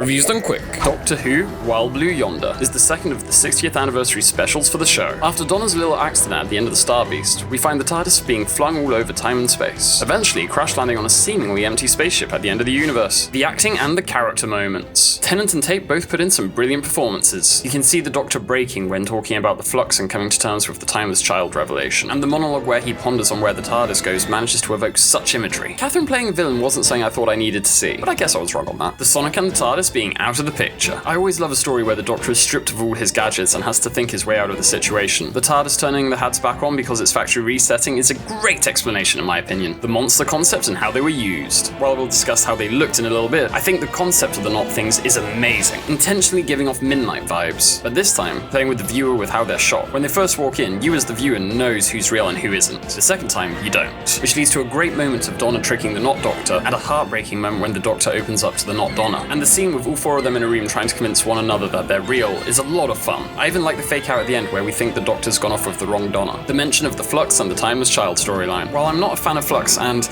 Reviews done quick. Doctor Who, Wild Blue Yonder is the second of the 60th anniversary specials for the show. After Donna's little accident at the end of the Star Beast, we find the TARDIS being flung all over time and space, eventually crash landing on a seemingly empty spaceship at the end of the universe. The acting and the character moments. Tennant and Tate both put in some brilliant performances. You can see the Doctor breaking when talking about the flux and coming to terms with the timeless child revelation, and the monologue where he ponders on where the TARDIS goes manages to evoke such imagery. Catherine playing a villain wasn't something I thought I needed to see, but I guess I was wrong on that. The Sonic and the TARDIS being out of the picture. I always love a story where the Doctor is stripped of all his gadgets and has to think his way out of the situation. The TARDIS turning the hats back on because it's factory resetting is a great explanation in my opinion. The monster concept and how they were used. While we'll discuss how they looked in a little bit, I think the concept of the Not Things is amazing, intentionally giving off Midnight vibes. But this time, playing with the viewer with how they're shot. When they first walk in, you as the viewer knows who's real and who isn't. The second time, you don't. Which leads to a great moment of Donna tricking the Not Doctor, and a heartbreaking moment when the Doctor opens up to the Not Donna. And the scene with all four of them in a room trying to convince one another that they're real is a lot of fun. I even like the fake out at the end where we think the Doctor's gone off with the wrong Donna. The mention of the Flux and the Timeless Child storyline. While I'm not a fan of Flux and,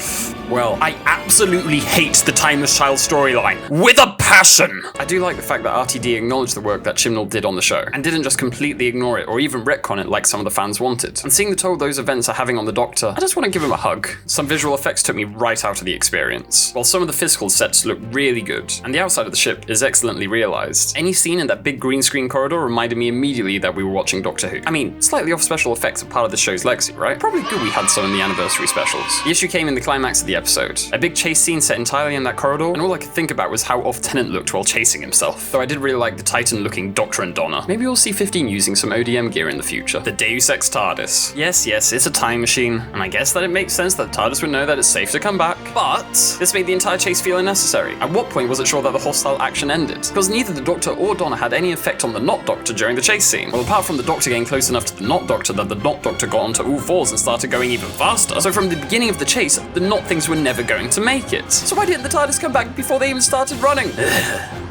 well, I absolutely hate the Timeless Child storyline with a passion! I do like the fact that RTD acknowledged the work that Chibnall did on the show, and didn't just completely ignore it or even retcon it like some of the fans wanted. And seeing the toll those events are having on the Doctor, I just want to give him a hug. Some visual effects took me right out of the experience, while some of the physical sets look really good, and the outside of the ship is excellently realised. Any scene in that big green screen corridor reminded me immediately that we were watching Doctor Who. I mean, slightly off special effects are part of the show's legacy, right? Probably good we had some in the anniversary specials. The issue came in the climax of the episode. A big chase scene set entirely in that corridor, and all I could think about was how off Tennant looked while chasing himself. Though I did really like the Titan-looking Doctor and Donna. Maybe we'll see 15 using some ODM gear in the future. The Deus Ex TARDIS. Yes, it's a time machine, and I guess that it makes sense that the TARDIS would know that it's safe to come back. But this made the entire chase feel unnecessary. At what point was it sure that the hostile action ended? Because neither the Doctor or Donna had any effect on the Not Doctor during the chase scene. Well, apart from the Doctor getting close enough to the Not Doctor that the Not Doctor got onto all fours and started going even faster. So from the beginning of the chase, the Not Things were never going to make it. So why didn't the TARDIS come back before they even started running?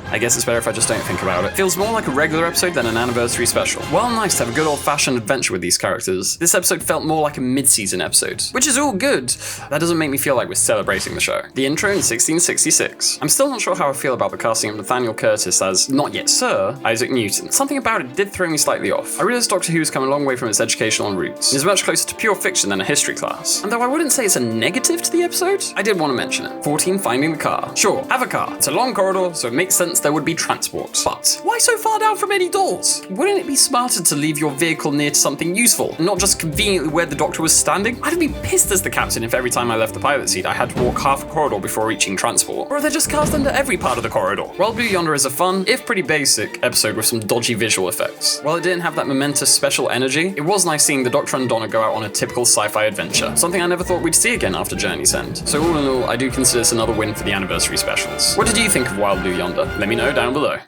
I guess it's better if I just don't think about it. Feels more like a regular episode than an anniversary special. While nice to have a good old-fashioned adventure with these characters, this episode felt more like a mid-season episode, which is all good. That doesn't make me feel like we're celebrating the show. The intro in 1666. I'm still not sure how I feel about the casting of Nathaniel Curtis as, not yet Sir, Isaac Newton. Something about it did throw me slightly off. I realized Doctor Who's come a long way from its educational roots. It is much closer to pure fiction than a history class. And though I wouldn't say it's a negative to the episode, I did want to mention it. 14 finding the car. Sure, have a car. It's a long corridor, so it makes sense there would be transport. But why so far down from any doors? Wouldn't it be smarter to leave your vehicle near to something useful, and not just conveniently where the Doctor was standing? I'd be pissed as the captain if every time I left the pilot seat I had to walk half a corridor before reaching transport. Or are there just cars under every part of the corridor? Wild Blue Yonder is a fun, if pretty basic, episode with some dodgy visual effects. While it didn't have that momentous special energy, it was nice seeing the Doctor and Donna go out on a typical sci-fi adventure, something I never thought we'd see again after Journey's End. So all in all, I do consider this another win for the anniversary specials. What did you think of Wild Blue Yonder? Let me know down below.